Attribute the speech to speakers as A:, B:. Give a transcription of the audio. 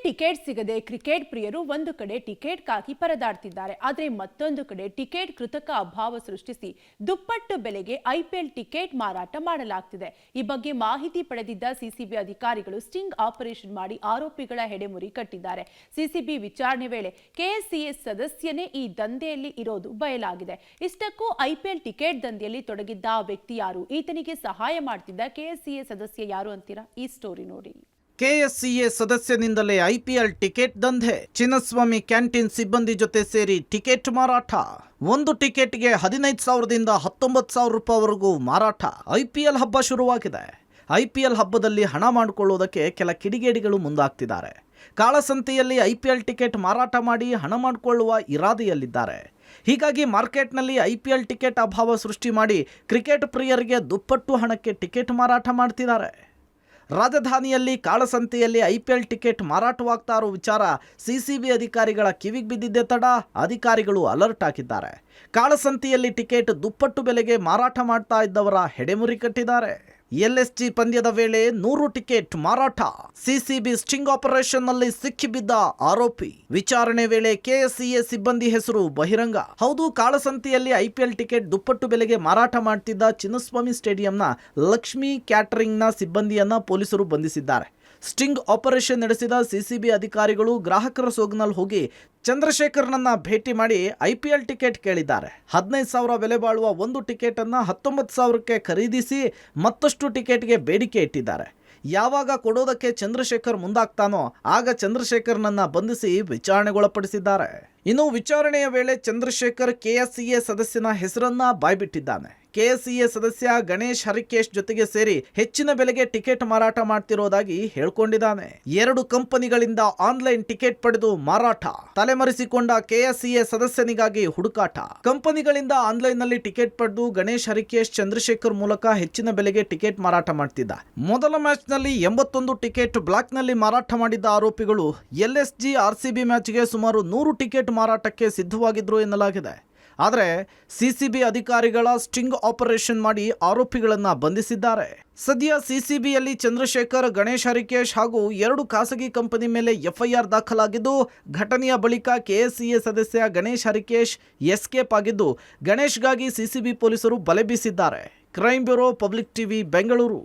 A: Ticket ಸಿಗದೆ cricket ಪ್ರಿಯರು ಒಂದು ಕಡೆ ಟಿಕೆಟ್ಗಾಗಿ ಪರದಾಡ್ತಿದ್ದಾರೆ. ಆದರೆ ಮತ್ತೊಂದು ಕಡೆ ಟಿಕೆಟ್ ಕೃತಕ ಅಭಾವ ಸೃಷ್ಟಿಸಿ ದುಪ್ಪಟ್ಟು ಬೆಲೆಗೆ ಐಪಿಎಲ್ ಟಿಕೆಟ್ ಮಾರಾಟ ಮಾಡಲಾಗ್ತಿದೆ. ಈ ಬಗ್ಗೆ ಮಾಹಿತಿ ಪಡೆದಿದ್ದ ಸಿಸಿಬಿ ಅಧಿಕಾರಿಗಳು ಸ್ಟಿಂಗ್ ಆಪರೇಷನ್ ಮಾಡಿ ಆರೋಪಿಗಳ ಹೆಡೆಮುರಿ ಕಟ್ಟಿದ್ದಾರೆ. ಸಿಸಿಬಿ ವಿಚಾರಣೆ ವೇಳೆ ಕೆಎಸ್ಸಿಎ ಸದಸ್ಯನೇ ಈ ದಂಧೆಯಲ್ಲಿ ಇರೋದು ಬಯಲಾಗಿದೆ. ಇಷ್ಟಕ್ಕೂ ಐಪಿಎಲ್ ಟಿಕೆಟ್ ದಂಧೆಯಲ್ಲಿ ತೊಡಗಿದ್ದ ವ್ಯಕ್ತಿ ಯಾರು, ಈತನಿಗೆ ಸಹಾಯ ಮಾಡ್ತಿದ್ದ ಕೆಎಸ್ಸಿಎ ಸದಸ್ಯ ಯಾರು ಅಂತೀರಾ? ಈ ಸ್ಟೋರಿ ನೋಡಿ.
B: ಕೆಎಸ್ಸಿಎ ಸದಸ್ಯನಿಂದಲೇ ಐಪಿಎಲ್ ಟಿಕೆಟ್ ದಂಧೆ. ಚಿನ್ನಸ್ವಾಮಿ ಕ್ಯಾಂಟೀನ್ ಸಿಬ್ಬಂದಿ ಜೊತೆ ಸೇರಿ ಟಿಕೆಟ್ ಮಾರಾಟ. ಒಂದು ಟಿಕೆಟ್ಗೆ 15,000ದಿಂದ 19,000 ರೂಪಾಯಿವರೆಗೂ ಮಾರಾಟ. ಐಪಿಎಲ್ ಹಬ್ಬ ಶುರುವಾಗಿದೆ. ಐಪಿಎಲ್ ಹಬ್ಬದಲ್ಲಿ ಹಣ ಮಾಡಿಕೊಳ್ಳುವುದಕ್ಕೆ ಕೆಲ ಕಿಡಿಗೇಡಿಗಳು ಮುಂದಾಗ್ತಿದ್ದಾರೆ. ಕಾಳಸಂತೆಯಲ್ಲಿ ಐಪಿಎಲ್ ಟಿಕೆಟ್ ಮಾರಾಟ ಮಾಡಿ ಹಣ ಮಾಡಿಕೊಳ್ಳುವ ಇರಾದೆಯಲ್ಲಿದ್ದಾರೆ. ಹೀಗಾಗಿ ಮಾರ್ಕೆಟ್ನಲ್ಲಿ ಐಪಿಎಲ್ ಟಿಕೆಟ್ ಅಭಾವ ಸೃಷ್ಟಿ ಮಾಡಿ ಕ್ರಿಕೆಟ್ ಪ್ರಿಯರಿಗೆ ದುಪ್ಪಟ್ಟು ಹಣಕ್ಕೆ ಟಿಕೆಟ್ ಮಾರಾಟ ಮಾಡ್ತಿದ್ದಾರೆ. ರಾಜಧಾನಿಯಲ್ಲಿ ಕಾಳಸಂತೆಯಲ್ಲಿ ಐಪಿಎಲ್ ಟಿಕೆಟ್ ಮಾರಾಟವಾಗ್ತಾ ಇರೋ ವಿಚಾರ ಸಿಸಿಬಿ ಅಧಿಕಾರಿಗಳ ಕಿವಿಗೆ ಬಿದ್ದಿದ್ದೇ ತಡ ಅಧಿಕಾರಿಗಳು ಅಲರ್ಟ್ ಆಗಿದ್ದಾರೆ. ಕಾಳಸಂತೆಯಲ್ಲಿ ಟಿಕೆಟ್ ದುಪ್ಪಟ್ಟು ಬೆಲೆಗೆ ಮಾರಾಟ ಮಾಡ್ತಾ ಇದ್ದವರ ಹೆಡೆಮುರಿ ಕಟ್ಟಿದ್ದಾರೆ. ಎಲ್ಎಸ್ಜಿ ಪಂದ್ಯದ ವೇಳೆ 100 ಟಿಕೆಟ್ ಮಾರಾಟ. ಸಿಸಿಬಿ ಸ್ಟಿಂಗ್ ಆಪರೇಷನ್ ನಲ್ಲಿ ಸಿಕ್ಕಿಬಿದ್ದ ಆರೋಪಿ. ವಿಚಾರಣೆ ವೇಳೆ ಕೆಎಸ್ಸಿಎ ಸಿಬ್ಬಂದಿ ಹೆಸರು ಬಹಿರಂಗ. ಹೌದು, ಕಾಳಸಂತೆಯಲ್ಲಿ ಐಪಿಎಲ್ ಟಿಕೆಟ್ ದುಪ್ಪಟ್ಟು ಬೆಲೆಗೆ ಮಾರಾಟ ಮಾಡ್ತಿದ್ದ ಚಿನ್ನಸ್ವಾಮಿ ಸ್ಟೇಡಿಯಂನ ಲಕ್ಷ್ಮಿ ಕ್ಯಾಟರಿಂಗ್ನ ಸಿಬ್ಬಂದಿಯನ್ನ ಪೊಲೀಸರು ಬಂಧಿಸಿದ್ದಾರೆ. ಸ್ಟಿಂಗ್ ಆಪರೇಷನ್ ನಡೆಸಿದ ಸಿಸಿಬಿ ಅಧಿಕಾರಿಗಳು ಗ್ರಾಹಕರ ಸೋಗ್ನಲ್ಲಿ ಹೋಗಿ ಚಂದ್ರಶೇಖರ್ನನ್ನ ಭೇಟಿ ಮಾಡಿ ಐಪಿಎಲ್ ಟಿಕೆಟ್ ಕೇಳಿದ್ದಾರೆ. 15,000 ಬೆಲೆ ಬಾಳುವ ಒಂದು ಟಿಕೆಟ್ ಅನ್ನು 19,000ಕ್ಕೆ ಖರೀದಿಸಿ ಮತ್ತಷ್ಟು ಟಿಕೆಟ್ಗೆ ಬೇಡಿಕೆ ಇಟ್ಟಿದ್ದಾರೆ. ಯಾವಾಗ ಕೊಡೋದಕ್ಕೆ ಚಂದ್ರಶೇಖರ್ ಮುಂದಾಗ್ತಾನೋ ಆಗ ಚಂದ್ರಶೇಖರ್ನನ್ನ ಬಂಧಿಸಿ ವಿಚಾರಣೆಗೊಳಪಡಿಸಿದ್ದಾರೆ. ಇನ್ನು ವಿಚಾರಣೆಯ ವೇಳೆ ಚಂದ್ರಶೇಖರ್ ಕೆಎಸ್ಸಿಎ ಸದಸ್ಯನ ಹೆಸರನ್ನ ಬಾಯ್ಬಿಟ್ಟಿದ್ದಾನೆ. ಕೆಎಸ್ಸಿಎ ಸದಸ್ಯ ಗಣೇಶ್ ಹರಿಕೇಶ್ ಜೊತೆಗೆ ಸೇರಿ ಹೆಚ್ಚಿನ ಬೆಲೆಗೆ ಟಿಕೆಟ್ ಮಾರಾಟ ಮಾಡ್ತಿರೋದಾಗಿ ಹೇಳ್ಕೊಂಡಿದ್ದಾನೆ. 2 ಕಂಪನಿಗಳಿಂದ ಆನ್ಲೈನ್ ಟಿಕೆಟ್ ಪಡೆದು ಮಾರಾಟ. ತಲೆಮರೆಸಿಕೊಂಡ ಕೆಎಸ್ಸಿಎ ಸದಸ್ಯನಿಗಾಗಿ ಹುಡುಕಾಟ. ಕಂಪನಿಗಳಿಂದ ಆನ್ಲೈನ್ ನಲ್ಲಿ ಟಿಕೆಟ್ ಪಡೆದು ಗಣೇಶ್ ಹರಿಕೇಶ್ ಚಂದ್ರಶೇಖರ್ ಮೂಲಕ ಹೆಚ್ಚಿನ ಬೆಲೆಗೆ ಟಿಕೆಟ್ ಮಾರಾಟ ಮಾಡ್ತಿದ್ದ. ಮೊದಲ ಮ್ಯಾಚ್ ನಲ್ಲಿ 81 ಟಿಕೆಟ್ ಬ್ಲಾಕ್ ನಲ್ಲಿ ಮಾರಾಟ ಮಾಡಿದ್ದ ಆರೋಪಿಗಳು ಎಲ್ಎಸ್ಜಿ ಆರ್ಸಿಬಿ ಮ್ಯಾಚ್ಗೆ ಸುಮಾರು 100 ಟಿಕೆಟ್ ಮಾರಾಟಕ್ಕೆ ಸಿದ್ಧವಾಗಿದ್ರು ಎನ್ನಲಾಗಿದೆ. ಆದರೆ ಸಿಸಿಬಿ ಅಧಿಕಾರಿಗಳ ಸ್ಟಿಂಗ್ ಆಪರೇಷನ್ ಮಾಡಿ ಆರೋಪಿಗಳನ್ನ ಬಂಧಿಸಿದ್ದಾರೆ. ಸದ್ಯ ಸಿಸಿಬಿಯಲ್ಲಿ ಚಂದ್ರಶೇಖರ್, ಗಣೇಶ್ ಹರಿಕೇಶ್ ಹಾಗೂ 2 ಖಾಸಗಿ ಕಂಪನಿ ಮೇಲೆ ಎಫ್ಐಆರ್ ದಾಖಲಾಗಿದ್ದು, ಘಟನೆಯ ಬಳಿಕ ಕೆಎಸ್ಸಿಎ ಸದಸ್ಯ ಗಣೇಶ್ ಹರಿಕೇಶ್ ಎಸ್ಕೇಪ್ ಆಗಿದ್ದು, ಗಣೇಶ್ಗಾಗಿ ಸಿಸಿಬಿ ಪೊಲೀಸರು ಬಲೆ ಬೀಸಿದ್ದಾರೆ. Crime bureau, public TV, Bengaluru.